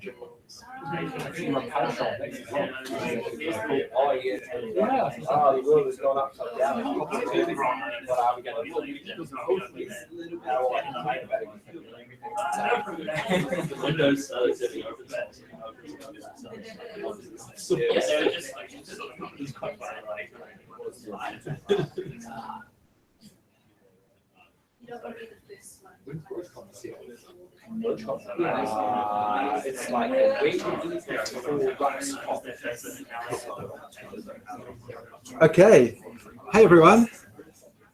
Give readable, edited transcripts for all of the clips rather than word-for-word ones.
Oh yeah. Oh, the world has gone upside down. What are we going to do? Windows it's like a week Okay, hey everyone,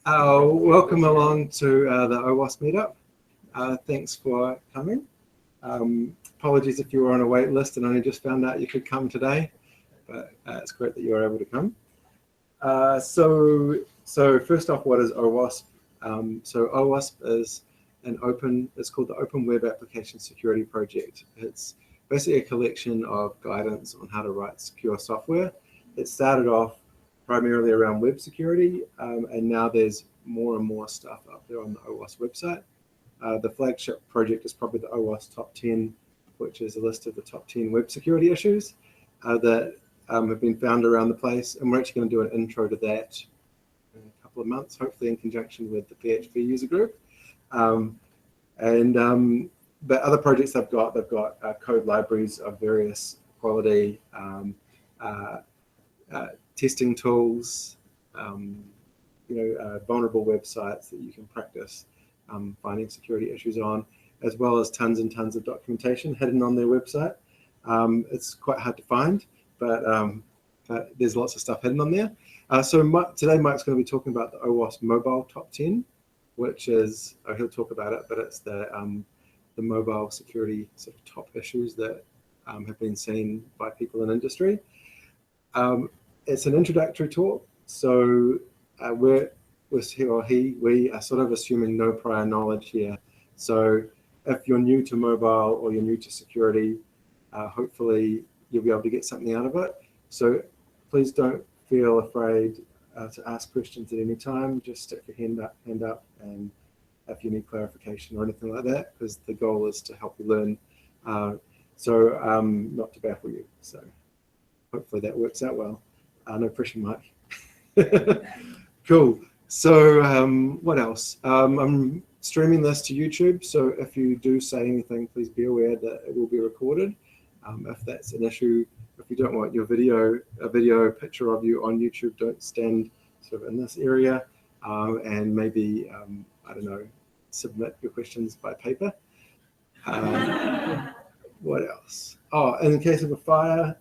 welcome along to the OWASP meetup. Thanks for coming. Apologies if you were on a wait list and only just found out you could come today, but it's great that you were able to come. So first off, what is OWASP? So OWASP is it's called the Open Web Application Security Project. It's basically a collection of guidance on how to write secure software. It started off primarily around web security, and now there's more and more stuff up there on the OWASP website. The flagship project is probably the OWASP Top 10, which is a list of the top 10 web security issues that have been found around the place, and we're actually going to do an intro to that in a couple of months, hopefully in conjunction with the PHP user group. But other projects they've got code libraries of various quality, testing tools, vulnerable websites that you can practice finding security issues on, as well as tons and tons of documentation hidden on their website. It's quite hard to find, but there's lots of stuff hidden on there. Today Mike's going to be talking about the OWASP Mobile Top 10, which is, he'll talk about it, but it's the mobile security sort of top issues that have been seen by people in industry. It's an introductory talk, so we are sort of assuming no prior knowledge here. So if you're new to mobile or you're new to security, hopefully you'll be able to get something out of it. So please don't feel afraid to ask questions at any time. Just stick your hand up, and if you need clarification or anything like that, because the goal is to help you learn. Not to baffle you. So hopefully that works out well. No pressure, Mike. Cool. So what else? I'm streaming this to YouTube, so if you do say anything, please be aware that it will be recorded. If that's an issue, if you don't want a video picture of you on YouTube, don't stand sort of in this area, and maybe, I don't know, submit your questions by paper. What else? Oh, in case of a fire,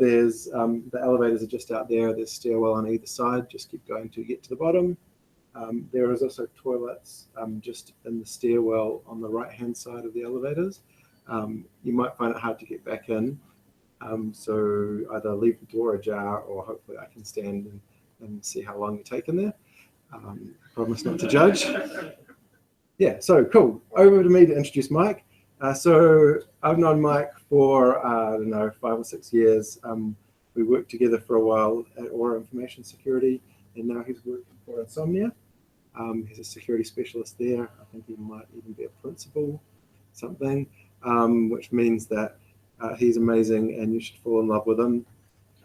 there's the elevators are just out there. There's stairwell on either side. Just keep going to get to the bottom. There is also toilets just in the stairwell on the right-hand side of the elevators. You might find it hard to get back in, so either leave the door ajar, or hopefully I can stand and see how long you take in there. Promise not to judge. Yeah, so cool. Over to me to introduce Mike. So I've known Mike for, I don't know, 5 or 6 years. We worked together for a while at Aura Information Security, and now he's working for Insomnia. He's a security specialist there. I think he might even be a principal, something, which means that he's amazing and you should fall in love with him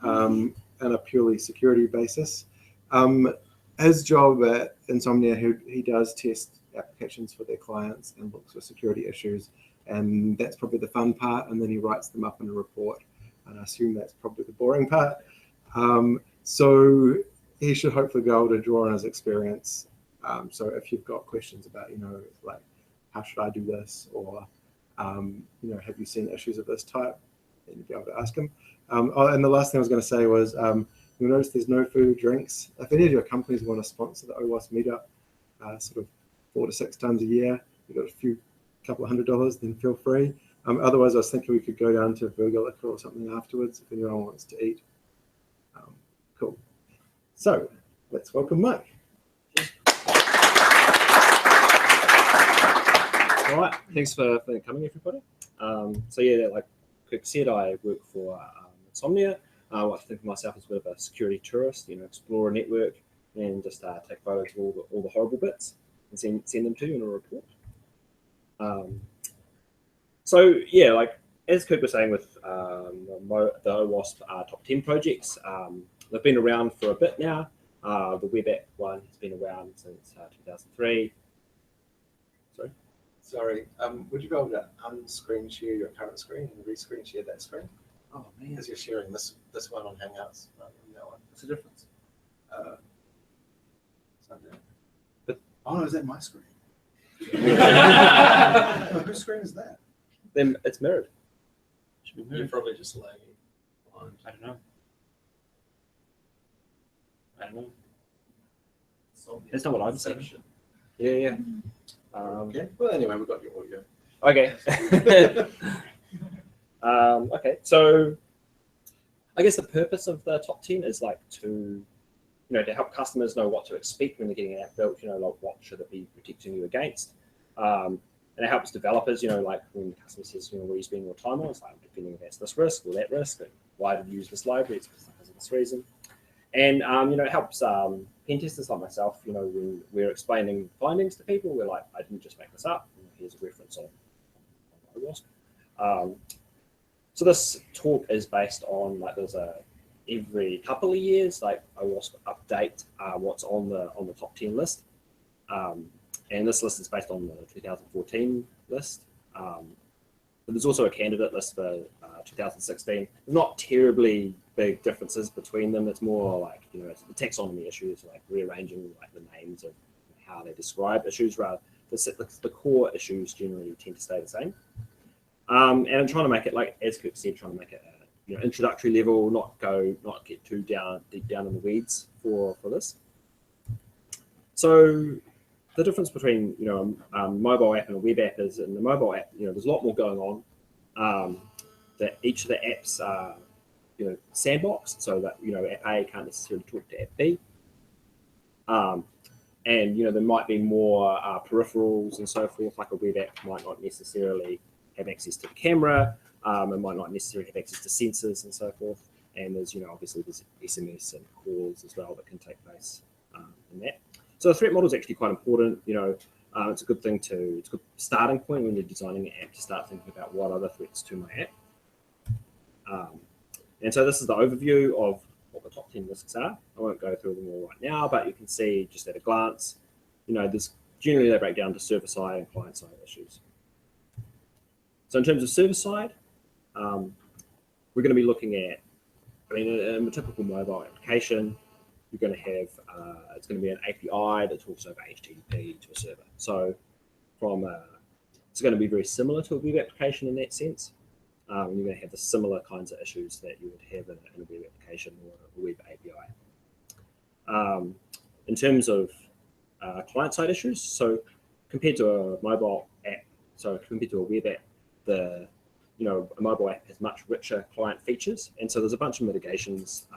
on a purely security basis. His job at Insomnia, he does test applications for their clients and looks for security issues, and that's probably the fun part, and then he writes them up in a report, and I assume that's probably the boring part. So he should hopefully be able to draw on his experience. So if you've got questions about, like, how should I do this, or have you seen issues of this type, then you'll be able to ask him. And the last thing I was going to say was, you'll notice there's no food, drinks. If any of your companies want to sponsor the OWASP meetup, sort of 4 to 6 times a year, you've got a couple of $100, then feel free. Otherwise, I was thinking we could go down to Burger Liquor or something afterwards if anyone wants to eat. Cool. So let's welcome Mike. All right, thanks for coming, everybody. So yeah, like Kirk said, I work for Insomnia. I like to think of myself as a bit of a security tourist, explore a network and just take photos of all the horrible bits and send them to you in a report. So yeah, like as Kirk was saying with the OWASP top 10 projects, they've been around for a bit now. The web app one has been around since 2003. Sorry, would you be able to unscreen share your current screen and rescreen share that screen? Oh man, Because you're sharing this one on Hangouts, not that one. what's the difference? Oh, no, is that my screen? Whose screen is that? Then it's mirrored. Should be You're mirrored. probably just lagging. I don't know. I don't know. That's not what I'm saying. Yeah. Okay. Well, anyway, we've got your audio. Okay. Okay. So I guess the purpose of the top 10 is like to help customers know what to expect when they're getting an app built, like what should it be protecting you against. And it helps developers, like when the customer says, what are you spending your time on? It's like, I'm defending against this risk or that risk, and why did you use this library? It's because of this reason. And, it helps pen testers like myself, when we're explaining findings to people, we're like, I didn't just make this up. Here's a reference on OWASP. So this talk is based on, there's every couple of years, OWASP update what's on the top 10 list. And this list is based on the 2014 list. But there's also a candidate list for 2016. Not terribly big differences between them. It's more it's the taxonomy issues, rearranging the names of how they describe issues, rather the core issues generally tend to stay the same. And I'm trying to make it, as Kirk said, trying to make it introductory level, not get too deep down in the weeds for this. So the difference between a mobile app and a web app is, in the mobile app, there's a lot more going on. That each of the apps are sandboxed, so that app A can't necessarily talk to app B. And there might be more peripherals and so forth. Like a web app might not necessarily have access to the camera. It might not necessarily have access to sensors and so forth. And there's obviously there's SMS and calls as well that can take place in that. So the threat model is actually quite important. It's a good thing it's a good starting point when you're designing an app to start thinking about what other threats to my app. And so this is the overview of what the top 10 risks are. I won't go through them all right now, but you can see just at a glance, there's generally they break down to server-side and client-side issues. So in terms of server-side, we're going to be looking at, in a typical mobile application, you're going to have, it's going to be an API that talks over HTTP to a server. So it's going to be very similar to a web application in that sense. You're going to have the similar kinds of issues that you would have in a web application or a web API. In terms of client-side issues, so compared to a mobile app, so compared to a web app, a mobile app has much richer client features, and so there's a bunch of mitigations,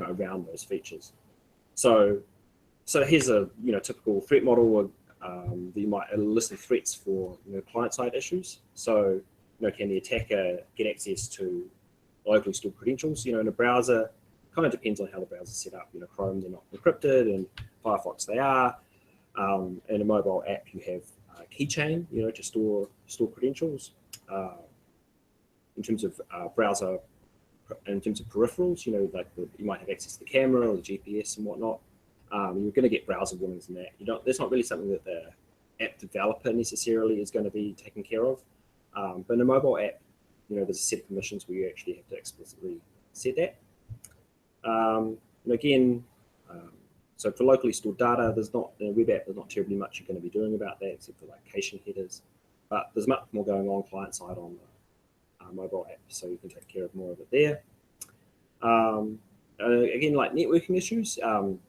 around those features. So here's a typical threat model. That you might list the threats for client-side issues. So can the attacker get access to locally stored credentials? In a browser, kind of depends on how the browser's set up. Chrome, they're not encrypted, and Firefox, they are. In a mobile app, you have keychain, to store credentials. In terms of browser, in terms of peripherals, you might have access to the camera or the GPS and whatnot. You're going to get browser warnings in that. That's not really something that the app developer necessarily is going to be taking care of. But in a mobile app, there's a set of permissions where you actually have to explicitly set that. And again, so for locally stored data, in a web app, there's not terribly much you're going to be doing about that, except for caching headers. But there's much more going on client side on the mobile app, so you can take care of more of it there. Again, networking issues, you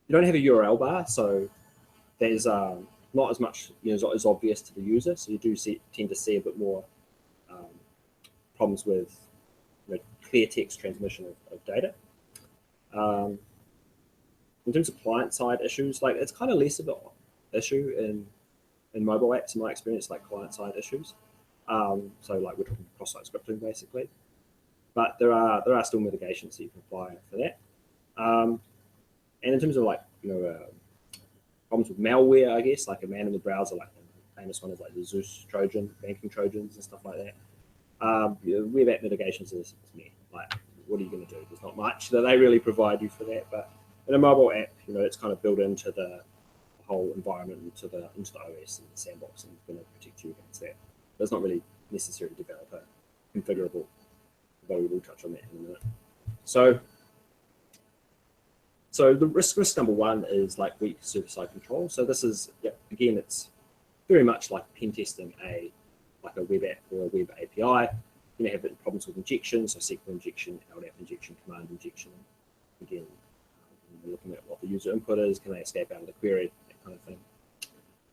don't have a URL bar, so there's not as much as obvious to the user, so you do tend to see a bit more problems with clear text transmission of data. In terms of client-side issues, it's kind of less of an issue in mobile apps, in my experience, client-side issues. So we're talking cross-site scripting basically, but there are still mitigations that you can apply for that. And in terms of problems with malware, I guess, a man in the browser, famous one is like the Zeus Trojan, banking Trojans and stuff like that. Web app mitigations is me. Like, what are you going to do? There's not much that they really provide you for that. But in a mobile app, it's kind of built into the whole environment, into the OS and the sandbox, and going to protect you against that. But it's not really necessary to develop a configurable, but we will touch on that in a minute. So the risk number one is like weak server-side control. So this is, again, it's very much like pen testing like a web app or a web API. You may have problems with injection, so SQL injection, LDAP injection, command injection. Again, we're looking at what the user input is, can they escape out of the query, that kind of thing.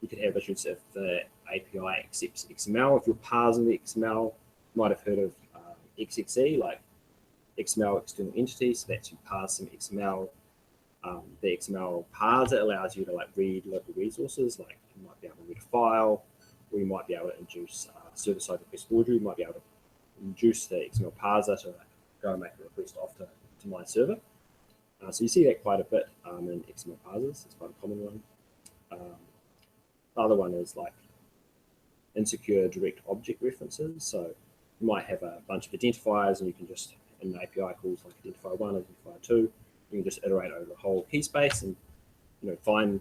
You could have issues if the API accepts XML. If you're parsing the XML, you might have heard of XXE, like XML external entity. So that's you parse some XML. The XML parser allows you to like read local resources, like you might be able to read a file, or you might be able to induce server-side request forgery. You might be able to induce the XML parser to go and make a request off to my server. So you see that quite a bit in XML parsers. It's quite a common one. The other one is like insecure direct object references. So you might have a bunch of identifiers, and you can just, in the API calls like identifier 1, identifier 2, you can just iterate over the whole key space and find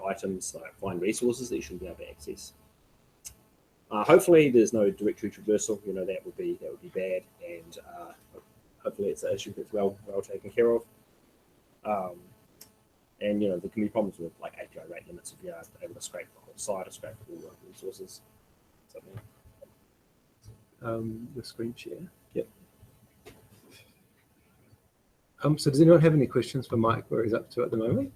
items, like find resources that you should be able to access. Hopefully there's no directory traversal. That would be bad, and hopefully it's an issue that's well taken care of. And there can be problems with like API rate limits if you're able to scrape the whole site or scrape all the resources. The screen share. Yep. So does anyone have any questions for Mike where he's up to at the moment?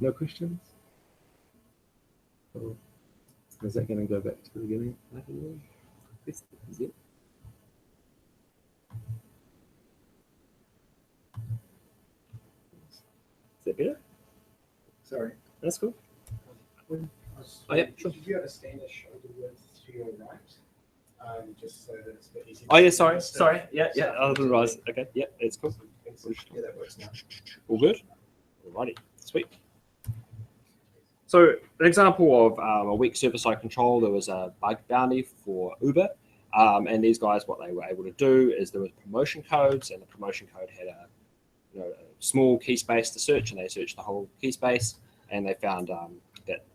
No questions? Or is that going to go back to the beginning? Is it? Is that better? Sorry. That's cool. Oh, yeah, sure. Did you understand a shoulder width to your right? Just so that it's a bit easier. Oh, yeah, sorry. Yeah. I didn't realize. Okay, yeah, it's cool. Yeah, that works now. All good? Alrighty, sweet. So an example of a weak server-side control, there was a bug bounty for Uber. And these guys, what they were able to do is there was promotion codes, and the promotion code had a small key space to search, and they searched the whole key space, and they found that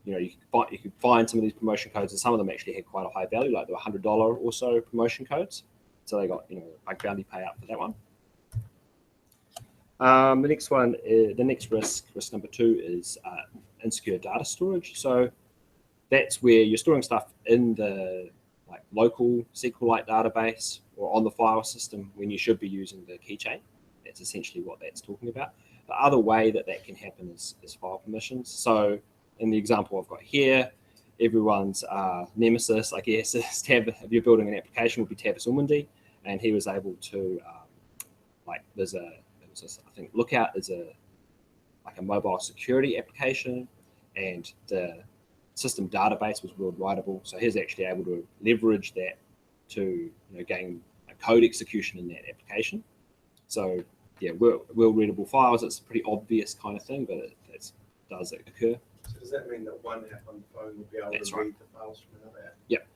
you could find some of these promotion codes, and some of them actually had quite a high value, like there were $100 or so promotion codes. So they got bug bounty payout for that one. The next one, the next risk number 2 is insecure data storage. So that's where you're storing stuff in the local SQLite database or on the file system when you should be using the keychain. That's essentially what that's talking about. The other way that can happen is file permissions. So in the example I've got here, everyone's nemesis, I guess, is if you're building an application, would be Tavis Umwundi, and he was able to I think Lookout is a mobile security application, and the system database was world writable. So he's actually able to leverage that to gain a code execution in that application. So yeah, world readable files. It's a pretty obvious kind of thing, but it does occur. So does that mean that one app on the phone will be able to read the files from another app? Yep.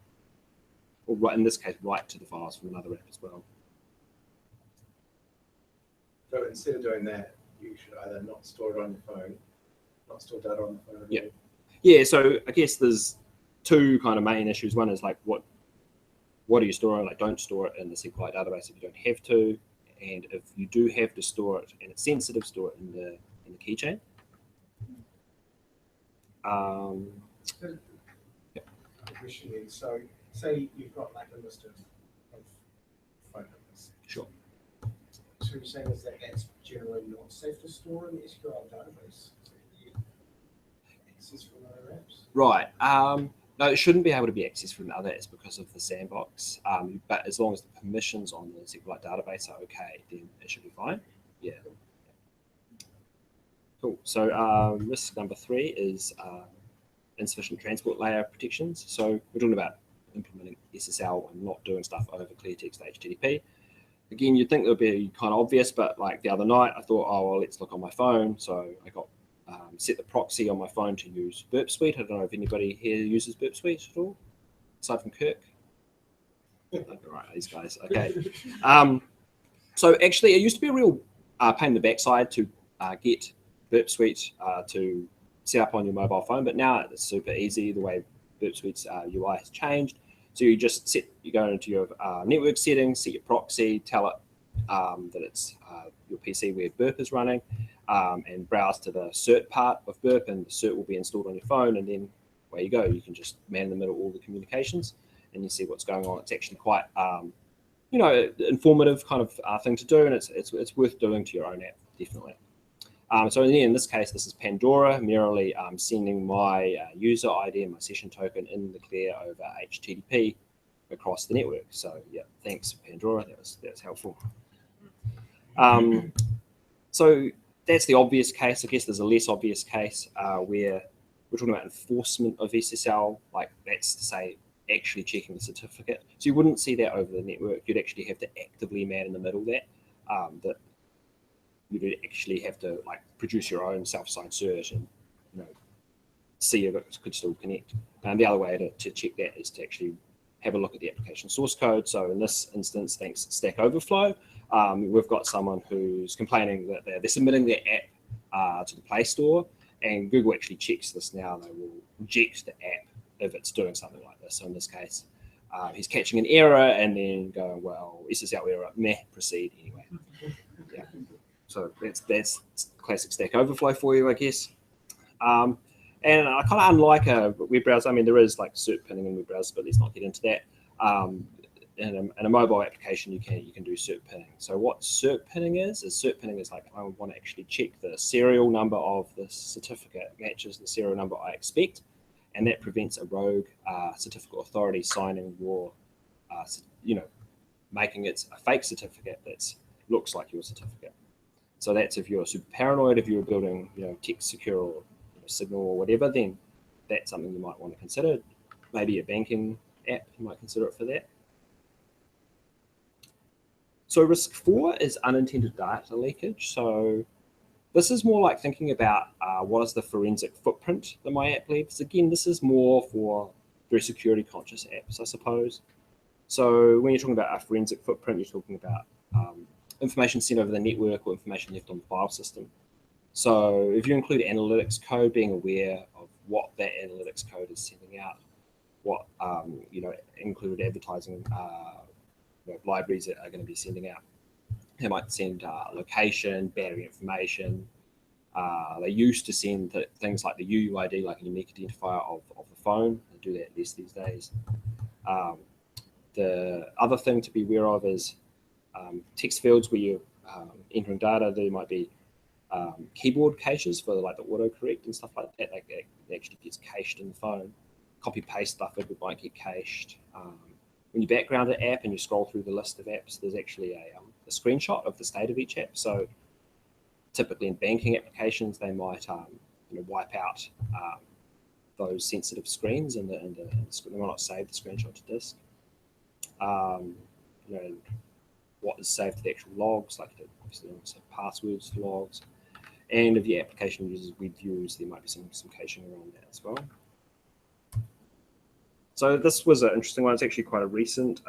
Or in this case, write to the files from another app as well. So instead of doing that, you should either not store it on your phone, not store data on the phone at all. Yeah, so I guess there's 2 kind of main issues. One is what do you store? Don't store it in the SQLite database if you don't have to, and if you do have to store it and it's sensitive, store it in the keychain. Question then. So say you've got a list of phone numbers. Sure. So you're saying is that's generally not safe to store in the SQL database? Access from other apps? Right. No, it shouldn't be able to be accessed from other apps because of the sandbox. But as long as the permissions on the SQLite database are okay, then it should be fine. Yeah. Cool. So risk number 3 is insufficient transport layer protections. So we're talking about implementing SSL and not doing stuff over clear text HTTP. again, you'd think it would be kind of obvious, but like the other night, I thought, oh, well, let's look on my phone. So I got set the proxy on my phone to use Burp Suite. I don't know if anybody here uses Burp Suite at all, aside from Kirk. Right, these guys. Okay. So actually, it used to be a real pain in the backside to get Burp Suite to set up on your mobile phone, but now it's super easy. The way Burp Suite's UI has changed. So you just you go into your network settings, set your proxy, tell it that it's your PC where Burp is running, and browse to the cert part of Burp, and the cert will be installed on your phone, and then away you go. You can just man in the middle all the communications, and you see what's going on. It's actually quite informative kind of thing to do, and it's worth doing to your own app, definitely. So in this case, this is Pandora merely sending my user ID and my session token in the clear over HTTP across the network. So yeah, thanks Pandora, that's helpful. So that's the obvious case. I guess there's a less obvious case where we're talking about enforcement of SSL, like that's to say actually checking the certificate. So you wouldn't see that over the network. You'd actually have to actively man in the middle that you'd actually have to like produce your own self-signed cert and see if it could still connect. And the other way to check that is to actually have a look at the application source code. So in this instance, thanks Stack Overflow, we've got someone who's complaining that they're submitting their app to the Play Store, and Google actually checks this now. They will reject the app if it's doing something like this. So in this case, he's catching an error and then going, well, SSL error, meh, proceed anyway. Yeah. So that's classic Stack Overflow for you, I guess. And kind of unlike a web browser, I mean, there is like cert pinning in web browsers, but let's not get into that. In a mobile application, you can do cert pinning. So what cert pinning is like I want to actually check the serial number of the certificate matches the serial number I expect, and that prevents a rogue certificate authority signing your, making it a fake certificate that looks like your certificate. So that's if you're super paranoid, if you're building, text secure or Signal or whatever, then that's something you might want to consider. Maybe a banking app, you might consider it for that. So risk 4 is unintended data leakage. So this is more like thinking about what is the forensic footprint that my app leaves. Again, this is more for very security conscious apps, I suppose. So when you're talking about a forensic footprint, you're talking about information sent over the network or information left on the file system. So if you include analytics code, being aware of what that analytics code is sending out, what included advertising libraries that are going to be sending out. They might send location, battery information. They used to send things like the UUID, like a unique identifier of the phone. They do that less these days. The other thing to be aware of is text fields where you're entering data. There might be keyboard caches for like the autocorrect and stuff like that. That actually gets cached in the phone. Copy paste stuff it might get cached. When you background an app and you scroll through the list of apps, there's actually a screenshot of the state of each app. So typically in banking applications, they might wipe out those sensitive screens and they might not save the screenshot to disk. What is saved to the actual logs, like obviously passwords to logs. And if your application uses web views, there might be some caching around that as well. So this was an interesting one. It's actually quite a recent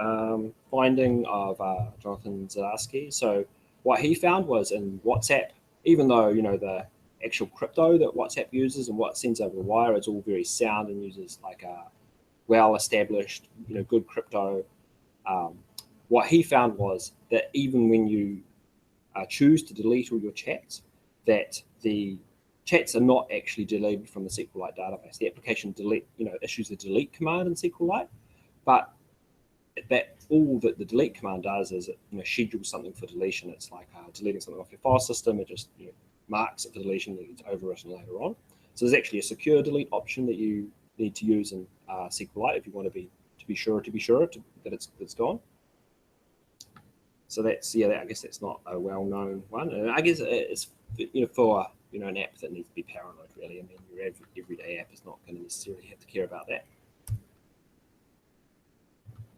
finding of Jonathan Zadarsky. So what he found was in WhatsApp, even though the actual crypto that WhatsApp uses and what sends over the wire is all very sound and uses like a well-established, good crypto. What he found was that even when you choose to delete all your chats, that the chats are not actually deleted from the SQLite database. The application issues a delete command in SQLite, but that all that the delete command does is it schedules something for deletion. It's like deleting something off your file system. It just marks it for deletion and it's overwritten later on. So there's actually a secure delete option that you need to use in SQLite if you want to be sure that it's gone. So that's I guess that's not a well-known one. And I guess it's for an app that needs to be paranoid, really. I mean, your everyday app is not going to necessarily have to care about that.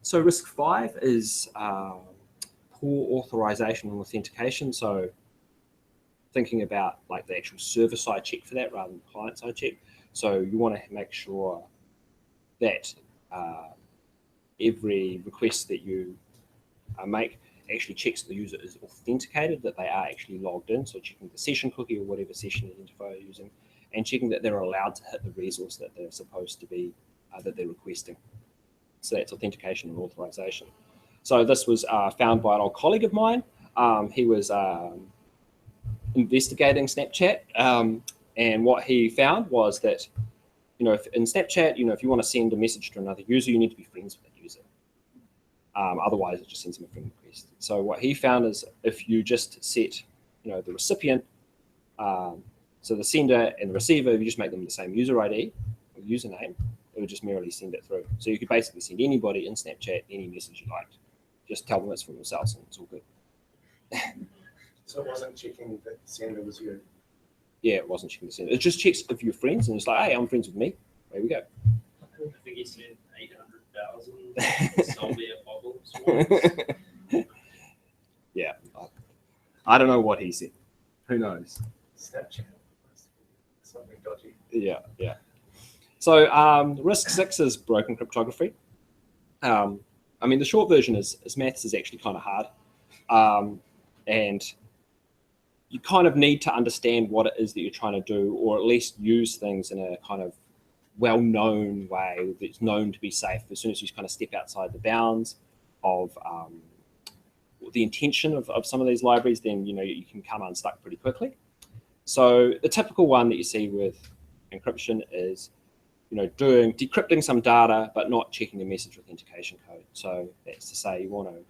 So risk 5 is poor authorization and authentication. So thinking about like the actual server side check for that rather than the client side check. So you want to make sure that every request that you make actually checks the user is authenticated, that they are actually logged in. So checking the session cookie or whatever session identifier you're using, and checking that they're allowed to hit the resource that they're supposed to be, that they're requesting. So that's authentication and authorization. So this was found by an old colleague of mine. He was investigating Snapchat, and what he found was that, if in Snapchat, if you want to send a message to another user, you need to be friends with that user. Otherwise, it just sends them a friend request. So what he found is if you just set, the recipient, so the sender and the receiver, if you just make them the same user ID or username, it would just merely send it through. So you could basically send anybody in Snapchat any message you liked. Just tell them it's from themselves and it's all good. So it wasn't checking that the sender was you? Yeah, it wasn't checking the sender. It just checks if you're friends, and it's like, hey, I'm friends with me. There we go. I think he said 800,000 Insomnia problems. Yeah. I don't know what he said. Who knows? Snapchat. Something dodgy. Yeah. So risk 6 is broken cryptography. The short version is maths is actually kind of hard. And you kind of need to understand what it is that you're trying to do, or at least use things in a kind of well-known way that's known to be safe. As soon as you kind of step outside the bounds of the intention of some of these libraries, then you can come unstuck pretty quickly. So the typical one that you see with encryption is decrypting some data but not checking the message authentication code. So that's to say you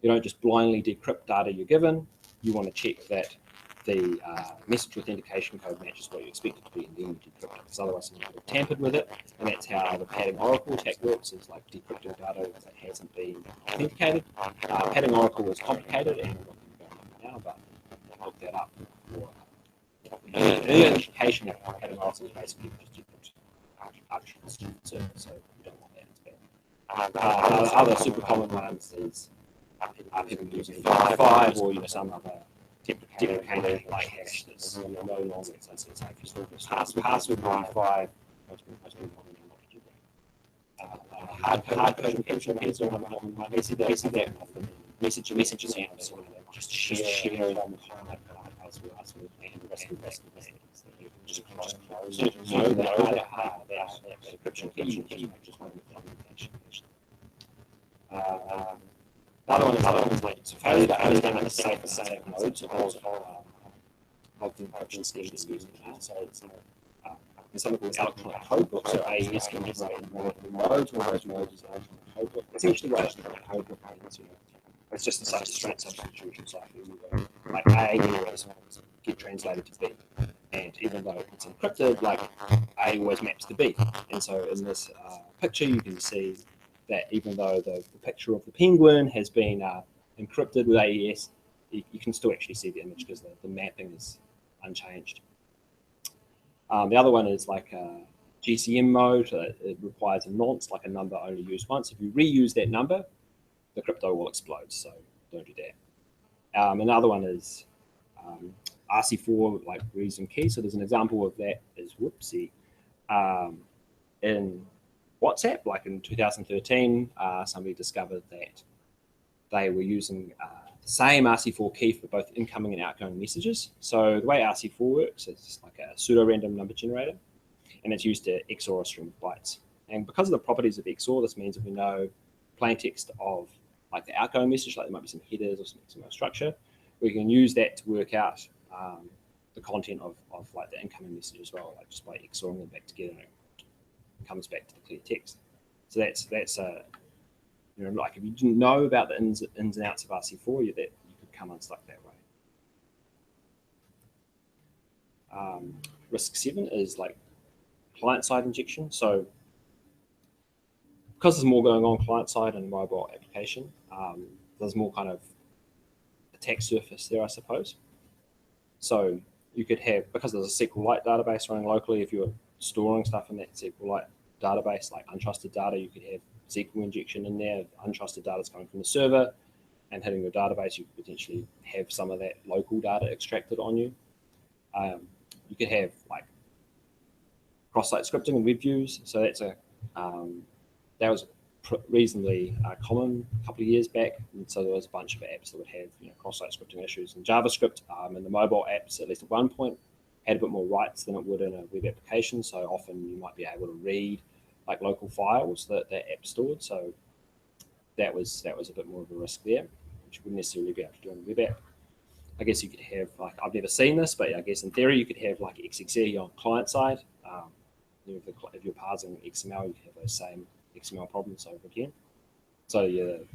don't just blindly decrypt data you're given. You want to check that the message authentication code matches what you expect it to be, and then you decrypt it, because otherwise someone would have tampered with it. And that's how the padding oracle attack works, is like decrypting data that hasn't been authenticated. Padding oracle is complicated, and we're not going to go now, but I'll look that up for early education. Padding oracle is basically just different actions, so you don't want that. It's bad. Other super common ones is people using 5 or some other deprecated like hash that's no longer safe. Password 5. Most people hard code encryption is one of them. Messages and so just share it on the hard password and the rest of the just close it. So that encryption key just one documentation. Another one is like failure to understand the safe modes of the encryption scheme is used now. So it's something called electronic code book. So AES can generate multiple modes. One of those modes is electronic code book. Essentially, what electronic code book means, it's just the straight substitution cycle. Like A always get translated to B, and even though it's encrypted, like A always maps to B. And so in this picture, you can see that even though the picture of the penguin has been encrypted with AES, you can still actually see the image because the mapping is unchanged. The other one is like a GCM mode. It requires a nonce, like a number only used once. If you reuse that number, the crypto will explode, so don't do that. Another one is RC4, like reason key. So there's an example of that is in WhatsApp, like in 2013, somebody discovered that they were using the same RC4 key for both incoming and outgoing messages. So the way RC4 works is like a pseudo-random number generator, and it's used to XOR a string of bytes. And because of the properties of XOR, this means if we know plain text of like the outgoing message, like there might be some headers or some XML structure, we can use that to work out the content of like the incoming message as well, like just by XORing them back together. Comes back to the clear text. So that's like if you didn't know about the ins and outs of RC4, you could come unstuck that way. Risk 7 is like client-side injection. So because there's more going on client-side and mobile application, there's more kind of attack surface there, I suppose. So you could have, because there's a SQLite database running locally, if you're storing stuff in that SQLite database, like untrusted data, you could have SQL injection in there. Untrusted data is coming from the server. and hitting your database, you could potentially have some of that local data extracted on you. You could have like cross-site scripting and web views. So that's that was reasonably common a couple of years back. And so there was a bunch of apps that would have cross-site scripting issues. And JavaScript and the mobile apps, at least at one point, had a bit more rights than it would in a web application. So often you might be able to read like local files that that app stored. So that was a bit more of a risk there, which you wouldn't necessarily be able to do on a web app. I guess you could have, like, I've never seen this, but I guess in theory you could have like XXE on client side. If you're parsing XML, you can have those same XML problems over again. So the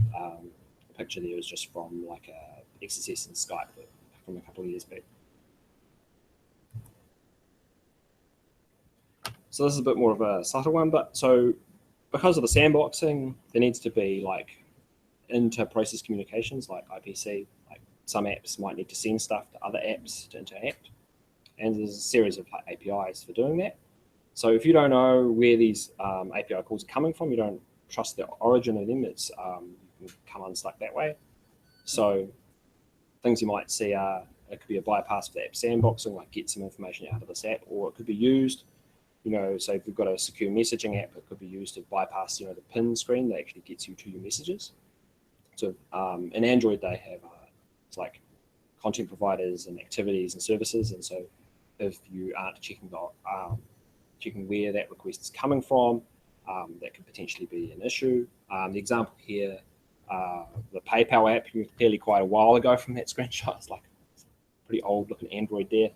picture there is just from like a XSS and Skype from a couple of years back. So this is a bit more of a subtle one, but so because of the sandboxing, there needs to be like inter-process communications like IPC. Like some apps might need to send stuff to other apps to interact, and there's a series of like APIs for doing that. So if you don't know where these API calls are coming from, you don't trust the origin of them, it's you can come unstuck that way. So things you might see are, it could be a bypass for the app sandboxing, like get some information out of this app, or it could be used, so if you've got a secure messaging app, it could be used to bypass, the pin screen that actually gets you to your messages. So in Android, they have it's like content providers and activities and services. And so if you aren't checking where that request is coming from, that could potentially be an issue. The example here, the PayPal app, clearly quite a while ago from that screenshot, it's like pretty old looking Android there,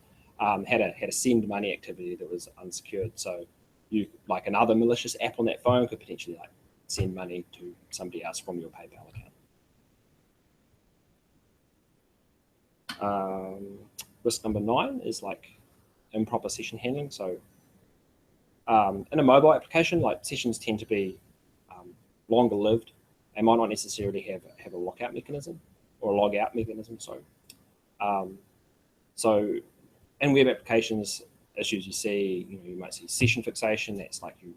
had a send money activity that was unsecured. So you, like another malicious app on that phone, could potentially like send money to somebody else from your PayPal account. Risk number 9 is like improper session handling. So in a mobile application, like sessions tend to be longer lived and might not necessarily have a lockout mechanism or a log out mechanism. So in web applications, issues you see, you might see session fixation. That's like you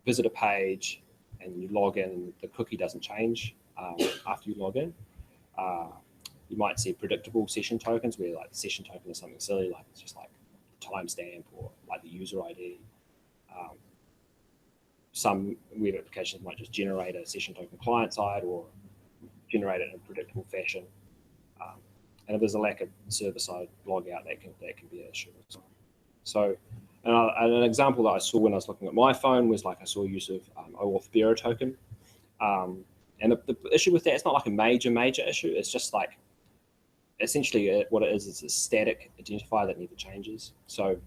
visit a page and you log in and the cookie doesn't change after you log in. You might see predictable session tokens where like the session token is something silly, like it's just like the timestamp or like the user ID. Some web applications might just generate a session token client side or generate it in a predictable fashion. And if there's a lack of server side log out, that can be an issue as well. So an example that I saw when I was looking at my phone was like I saw use of OAuth bearer token. And the issue with that, it's not like a major issue. It's just like essentially what it is a static identifier that never changes. So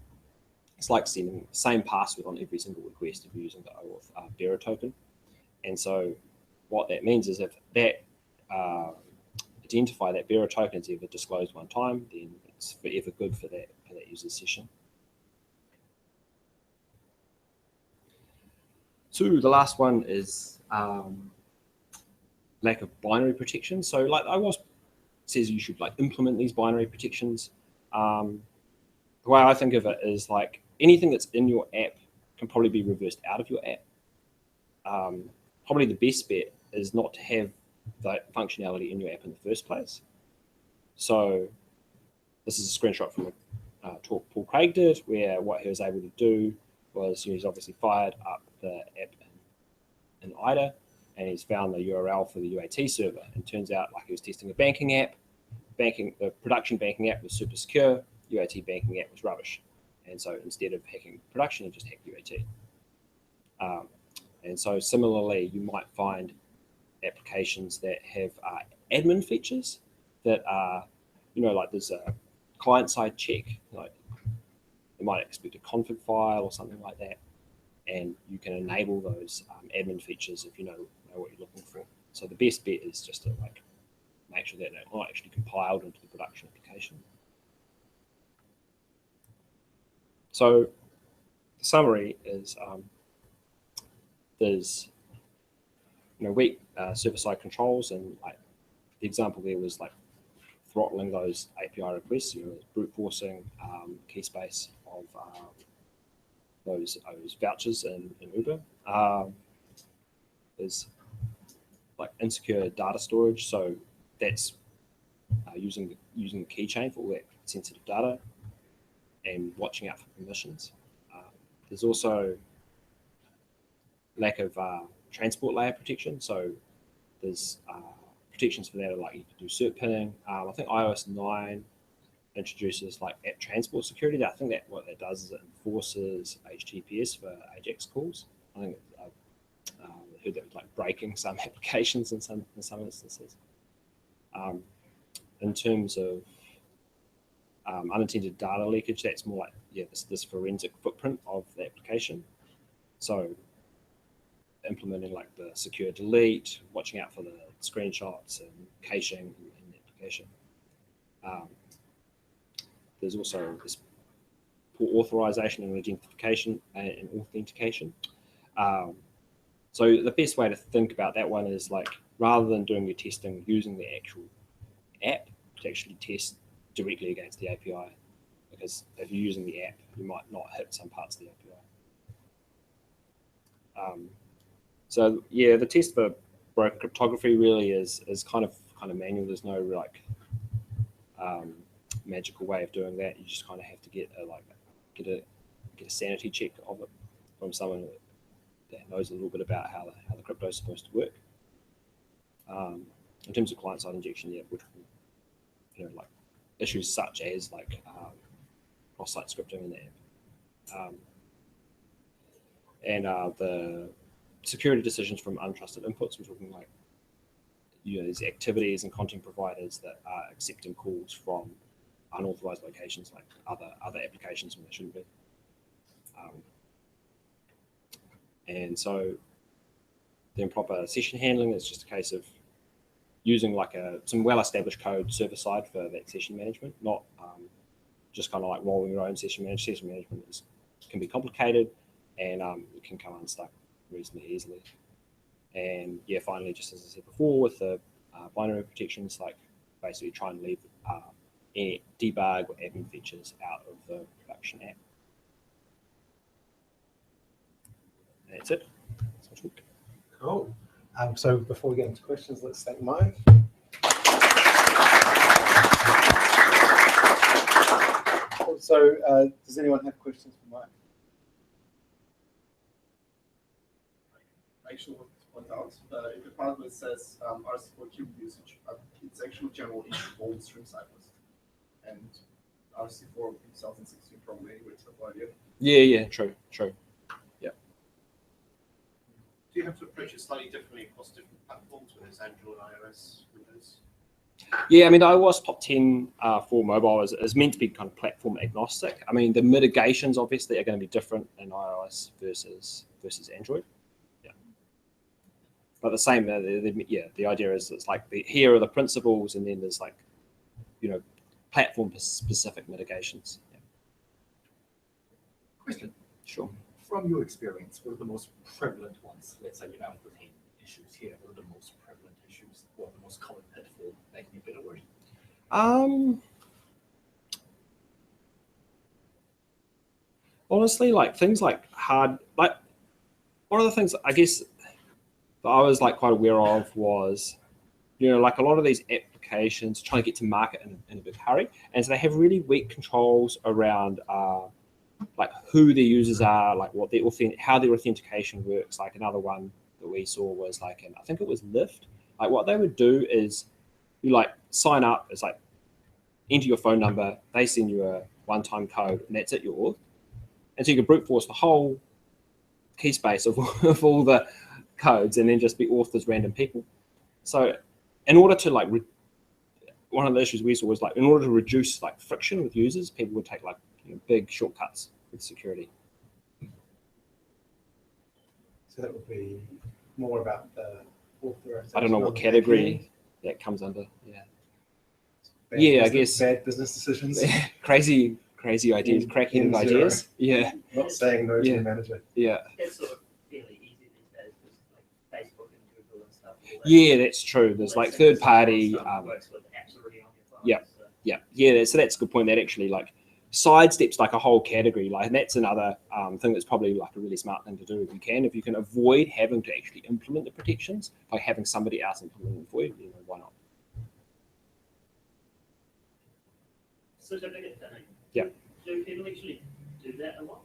it's like sending the same password on every single request if you're using the OAuth bearer token. And so what that means is if that identifier, that bearer token, is ever disclosed one time, then it's forever good for that user session. So the last one is lack of binary protection. So like OWASP says you should like implement these binary protections. The way I think of it is like anything that's in your app can probably be reversed out of your app. Probably the best bet is not to have that functionality in your app in the first place. So this is a screenshot from a talk Paul Craig did, where what he was able to do was he's obviously fired up the app in IDA, and he's found the URL for the UAT server. And turns out like he was testing a banking app. The production banking app was super secure. UAT banking app was rubbish. And so instead of hacking production, he just hacked UAT. And so similarly, you might find applications that have admin features that are, like there's a client-side check, like you might expect a config file or something like that, and you can enable those admin features if you know what you're looking for. So the best bet is just to like make sure that they're not actually compiled into the production application. So the summary is there's weak server-side controls, and like the example there was like throttling those API requests, brute forcing key space of those vouchers in Uber. There's like insecure data storage. So that's using the keychain for all that sensitive data and watching out for permissions. There's also lack of transport layer protection. So there's protections for that, are like you can do cert pinning. I think iOS 9 introduces like app transport security. I think that what that does is it enforces HTTPS for AJAX calls. I think I heard that was like breaking some applications in some instances. In terms of unintended data leakage, that's more like this forensic footprint of the application. So implementing like the secure delete, watching out for the screenshots and caching in the application. There's also this poor authorization and identification and authentication. So the best way to think about that one is like, rather than doing your testing using the actual app, to actually test directly against the API, because if you're using the app, you might not hit some parts of the API. So yeah, the test for broker cryptography really is kind of manual. There's no like magical way of doing that. You just kind of have to get a sanity check of it from someone that knows a little bit about how the crypto is supposed to work. In terms of client-side injection, which like issues such as like cross-site scripting in the app, and the security decisions from untrusted inputs. We're talking like these activities and content providers that are accepting calls from unauthorized locations, like other applications when they shouldn't be. And so the improper session handling is just a case of using like some well-established code server-side for that session management, not just kind of like rolling your own session management. Session management can be complicated, and it can come unstuck reasonably easily. And yeah, finally, just as I said before, with the binary protections, like basically try and leave any debug or admin features out of the production app. That's it. Cool. So before we get into questions, let's thank Mike. So does anyone have questions for Mike? Actually, want to point out, if the part where it says RC4 cube usage, it's actually general issue for all the stream cycles. And RC4 in 2016 probably anyway, it's applied yet. Yeah, true. Yeah. Do you have to approach it slightly differently across different platforms, whether it's Android, iOS, Windows? Yeah, I mean, the OWASP top 10 for mobile is meant to be kind of platform agnostic. I mean, the mitigations obviously are going to be different in iOS versus Android. Yeah. But the same, the idea is it's like here are the principles, and then there's like, platform specific mitigations. Yeah. Question. Sure. From your experience, what are the most prevalent ones? Let's say you have the 10 issues here. What are the most prevalent issues or the most common pitfall making a bit of worry? Honestly, like things like one of the things I guess that I was like quite aware of was, like a lot of these applications trying to get to market in a big hurry, and so they have really weak controls around like who their users are, like what how their authentication works. Like another one that we saw was like, I think it was Lyft. Like what they would do is you like sign up, it's like enter your phone number, they send you a one-time code, and that's it, you're auth. And so you can brute force the whole key space of all the codes and then just be auth as random people. So in order to like, one of the issues we saw was like, in order to reduce like friction with users, people would take like big shortcuts with security. So that would be more about the authorization. I don't know what category that comes under. Yeah. I guess bad business decisions. crazy ideas, cracking ideas. Yeah. Not saying no to the manager. Yeah. It's sort of fairly easy these days, just like Facebook and Google and stuff. Yeah, that's true. There's like third party. Works with apps already on your phone. Yeah. So. Yeah. So that's a good point. That actually like sidesteps like a whole category. Like, and that's another thing that's probably like a really smart thing to do if you can avoid having to actually implement the protections by having somebody else implement them for you. You know, why not? Certificate pinning. Yeah. Do people actually do that a lot?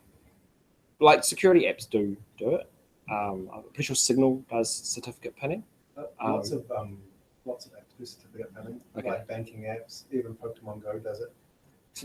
Like security apps do it. I'm pretty sure Signal does certificate pinning. Lots of apps do certificate pinning, Okay. like banking apps. Even Pokemon Go does it.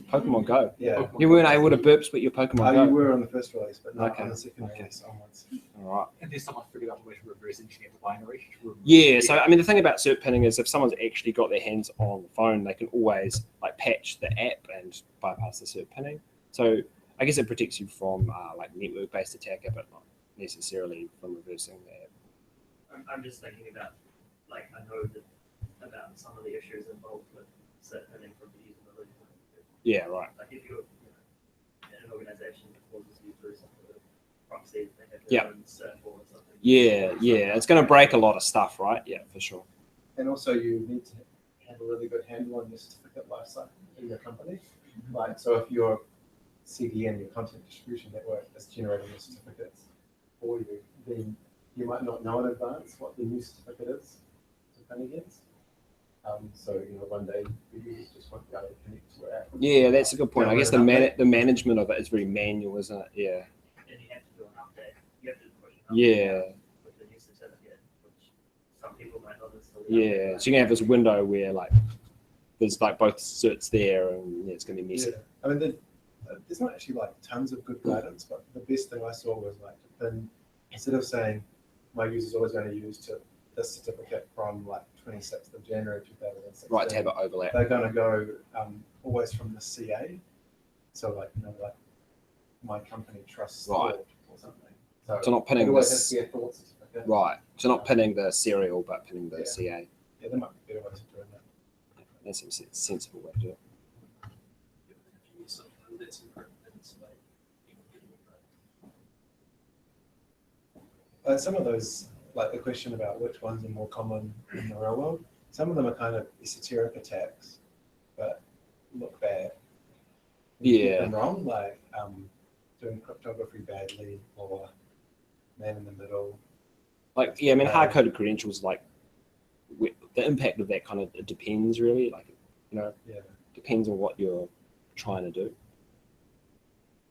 Pokemon Go. Yeah. You weren't able to burp with your Pokemon Go. You were on the first release, but not Okay. on the second Okay. release onwards. All right. And then someone figured out a way to reverse engineer the binary. Yeah, so I mean, the thing about cert pinning is if someone's actually got their hands on the phone, they can always like patch the app and bypass the cert pinning. So I guess it protects you from like network-based attacker, but not necessarily from reversing the app. I'm just thinking about, like, I know that about some of the issues involved with cert pinning from the usability point of view. Yeah, right. Like if you're in an organization that causes you through some sort of proxy, they have Yeah. their own cert or something. Yeah, it's going to break a lot of stuff, right? Yeah, for sure. And also, you need to have a really good handle on your certificate lifecycle in your company. Like, so if your CDN, your content distribution network, is generating the certificates for you, then you might not know in advance what the new certificate is to pin against. So, you know, one day the users just won't be able to connect to your app. Yeah, that's a good point. I Yeah, guess an update. the management of it is very manual, isn't it? Yeah. And you have to do an update. You have to push an update Yeah. out with the new certificate, which some people might not necessarily. Yeah. So you can have this window where like there's like both certs there, and it's going to be messy. Yeah. I mean, there's not actually like tons of good guidance, but the best thing I saw was like to pin, instead of saying my user's always going to use this certificate from like 26th of January 2016. Right, to have it overlap. They're going to go always from the CA. So like, you know, like my company trusts Right. Thought or something. So, So not pinning it always this. has to be a Thought certificate. Right. So not pinning the serial, but pinning the Yeah. CA. Yeah, there might be better ways of doing that. That seems a sensible way to do it. Some of those, like the question about which ones are more common in the real world, some of them are kind of esoteric attacks, but look bad. Yeah. And wrong, like doing cryptography badly or man in the middle. Like, yeah, I mean, hard-coded credentials, like the impact of that kind of it depends really. Like, you know, Yeah. depends on what you're trying to do.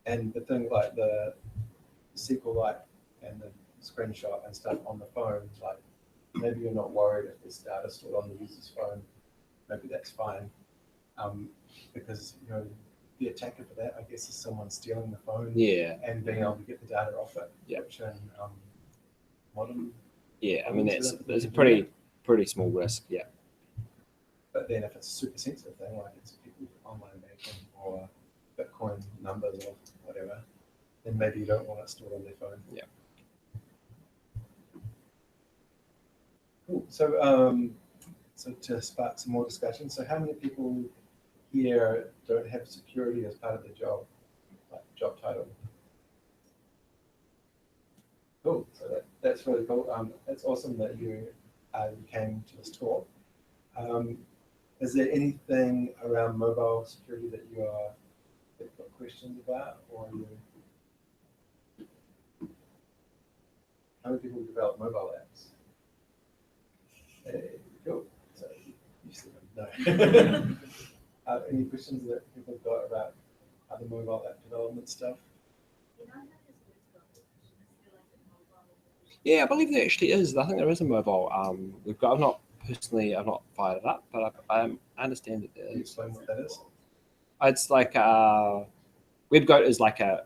And the thing like the SQLite and the screenshot and stuff on the phone, like maybe you're not worried if there's data stored on the user's phone, maybe that's fine. Because, you know, the attacker for that, I guess, is someone stealing the phone Yeah. and being able to get the data off it. Yeah. Which in modern, Yeah. I mean, that's a pretty small risk. Yeah. but then if it's a super sensitive thing, like it's people's online banking or Bitcoin numbers or whatever, then maybe you don't want it stored on their phone. Yeah. Cool. So, so to spark some more discussion, so how many people here don't have security as part of their job, like job title? Cool. So that's really cool. It's awesome that you came to this talk. Is there anything around mobile security that you've got questions about, or how many people develop mobile apps? Cool. So you still don't know. Any questions that people have got about other mobile app development stuff? Yeah, I believe there actually is. I think there is a mobile. I've not fired it up, but I understand that there Can you is. explain what that is? It's like WebGoat is like a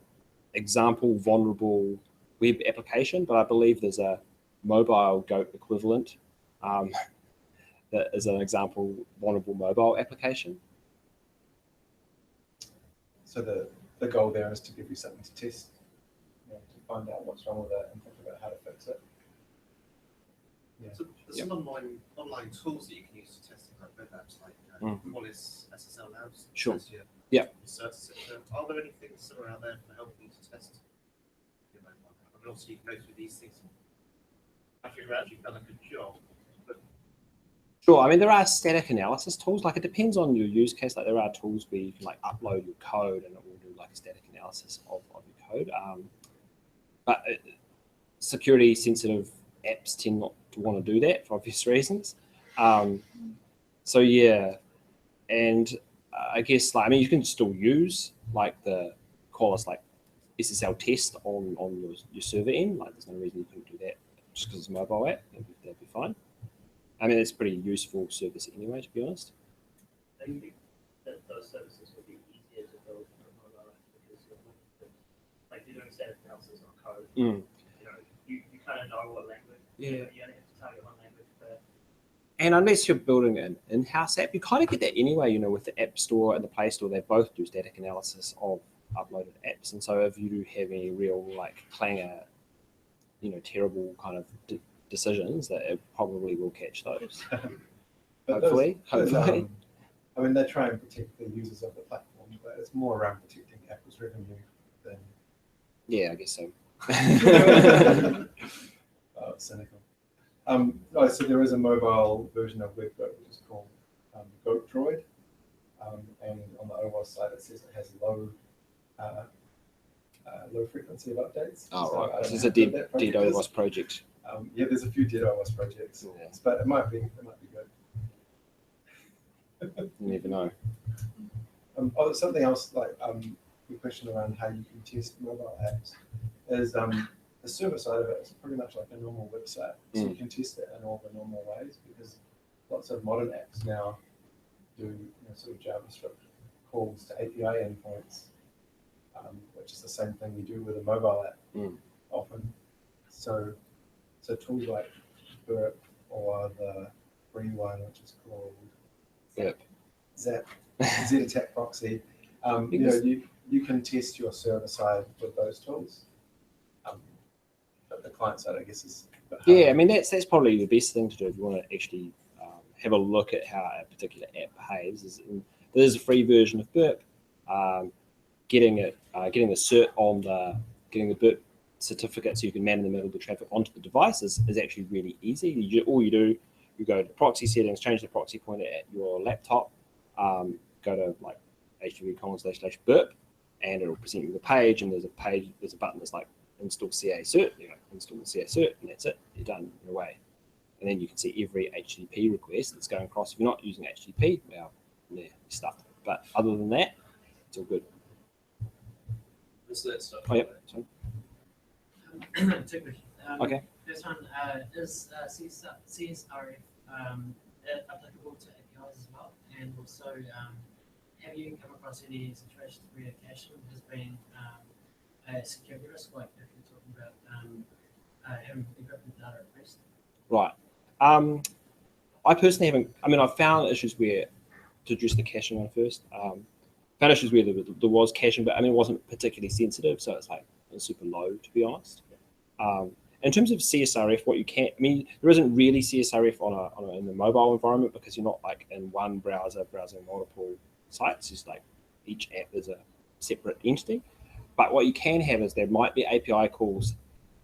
example vulnerable web application, but I believe there's a mobile Goat equivalent that is an example vulnerable mobile application. So the goal there is to give you something to test, you know, to find out what's wrong with it and think about how to fix it. Yeah. So there's some online tools that you can use to test things like web apps, like Qualys SSL Labs. Sure. Test your Yeah. certs, etc. Are there any things that are out there for helping you to test your mobile app? I mean, also you can go through these things. If you've actually done a good job, but Sure. I mean, there are static analysis tools. Like it depends on your use case. Like there are tools where you can like upload your code and it will do like a static analysis of your code. But security sensitive apps tend not to want to do that for obvious reasons. So yeah, and I guess like I mean you can still use like the Qualys like SSL test on your server end. Like there's no reason you couldn't do that just because it's a mobile app. That'd be fine. I mean it's a pretty useful service anyway, to be honest. Do you think that those services would be easier to build for mobile apps because like you're doing static analysis on code? Mm. You know, you kind of know what language. Yeah. You only have to target one language per. And unless you're building an in-house app, you kind of get that anyway, you know, with the App Store and the Play Store, they both do static analysis of uploaded apps. And so if you do have any real like clanger, you know, terrible kind of decisions, that it probably will catch those. But hopefully. I mean, they try and protect the users of the platform, but it's more around protecting Apple's revenue than. Yeah, I guess so. Cynical. So there is a mobile version of WebGoat which is called Goat Droid, and on the OWASP site it says it has low frequency of updates. Oh, So right. This is a dead OWASP project. Yeah, there's a few dead OWASP projects, Yeah. but it might be good. You never know. Something else like the question around how you can test mobile apps is the server side of it is pretty much like a normal website, so you can test it in all the normal ways because lots of modern apps now do sort of JavaScript calls to API endpoints, which is the same thing you do with a mobile app often. So tools like Burp or the free one, which is called Zap, Z-Attack Proxy. You can test your server side with those tools. But the client side, I guess, is. Yeah, I mean that's probably the best thing to do if you want to actually have a look at how a particular app behaves. There's a free version of Burp. Getting the cert on getting the Burp certificate so you can man in the middle of the traffic onto the device is actually really easy. All you do, you go to proxy settings, change the proxy pointer at your laptop, go to like http://burp, and it'll present you the page. And there's a button that's like install CA cert. You install the CA cert, and that's it. You're done. You're away. And then you can see every HTTP request that's going across. If you're not using HTTP, well, yeah, you're stuck. But other than that, it's all good. What's that stuff? Oh, yeah. Sorry. Two questions. Okay. First one, is CSRF applicable to APIs as well? And also, have you come across any situations where caching has been a security risk, like if you're talking about having encrypted data at rest? Right. I personally haven't. I mean, I've found issues where, to address the caching one first, found issues where there was caching, but I mean, it wasn't particularly sensitive, so it's like super low, to be honest. In terms of CSRF, what you can, I mean, there isn't really CSRF in the mobile environment because you're not like in one browser browsing multiple sites. It's like each app is a separate entity. But what you can have is there might be API calls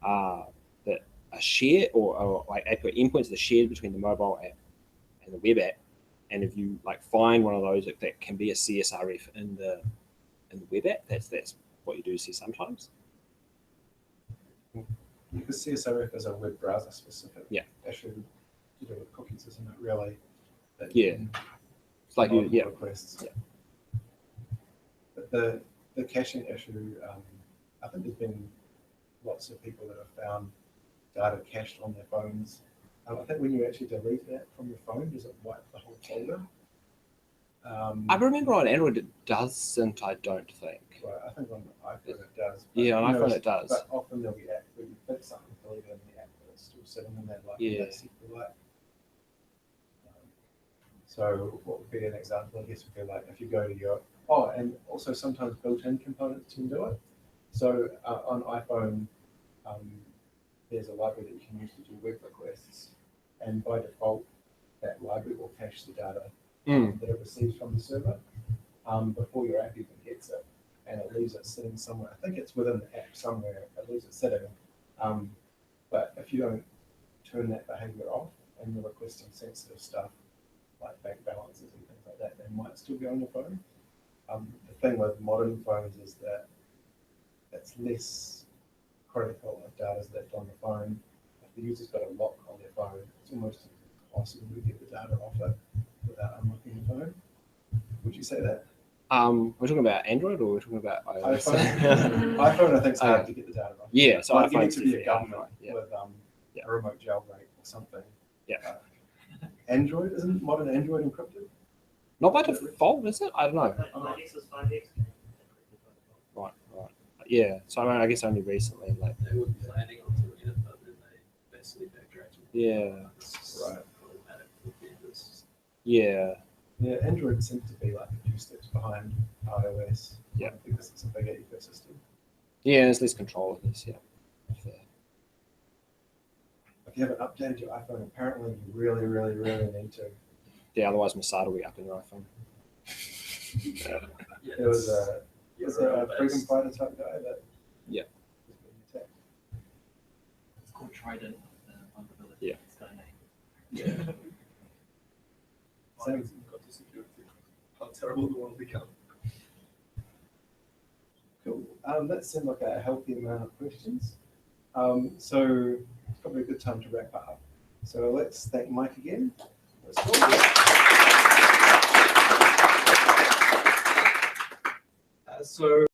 that are shared or like API endpoints that are shared between the mobile app and the web app. And if you like find one of those that can be a CSRF in the web app, that's what you do see sometimes. Because CSRF is a web browser specific issue to do with cookies, isn't it? Really? Yeah. It's like requests. Yeah. But the caching issue, I think there's been lots of people that have found data cached on their phones. I think when you actually delete that from your phone, does it wipe the whole folder? I remember on Android it doesn't, I don't think. Right, I think on the iPhone it does. Yeah, on iPhone it does. But often there'll be apps where you fix something, delete it in the app, but it's still sitting in that secret light. So what would be an example, I guess, would be like if you go to your, and also sometimes built-in components can do it. So on iPhone, there's a library that you can use to do web requests, and by default, that library will cache the data that it receives from the server before your app even gets it, and it leaves it sitting somewhere. I think it's within the app somewhere. It leaves it sitting, but if you don't turn that behavior off and you're requesting sensitive stuff, like bank balances and things like that, they might still be on your phone. The thing with modern phones is that it's less critical if data's left on the phone. If the user's got a lock on their phone, it's almost impossible to get the data off it without unlocking the phone. Would you say that? We're talking about Android or we're talking about iOS? iPhone, I think, is hard to get the data off. Yeah, so like you need iPhone's to be a definitely government iPhone, yeah. with Yeah. a remote jailbreak or something. Yeah. Android, isn't modern Android encrypted? Not by default, is it? I don't know. My Nexus 5X. Right. Yeah. So I guess only recently, like. They were planning on doing it, but then they basically backtracked. Yeah. Right. Problematic for vendors. Yeah. Yeah, Android seems to be like a few steps behind iOS. Yeah. Because it's a bigger ecosystem. Yeah, there's less control of this. Yeah. Fair. If you haven't updated your iPhone, apparently you really, really, really need to. Yeah. Otherwise, Masada will be up in your iPhone. Yeah, There was a freedom best. fighter type guy that Yeah. was being attacked. It's called Trident vulnerability. Yeah. It's got a name. Yeah. Same. Got to security. How terrible the world become. Cool. That seemed like a healthy amount of questions. So it's probably a good time to wrap up. So let's thank Mike again. So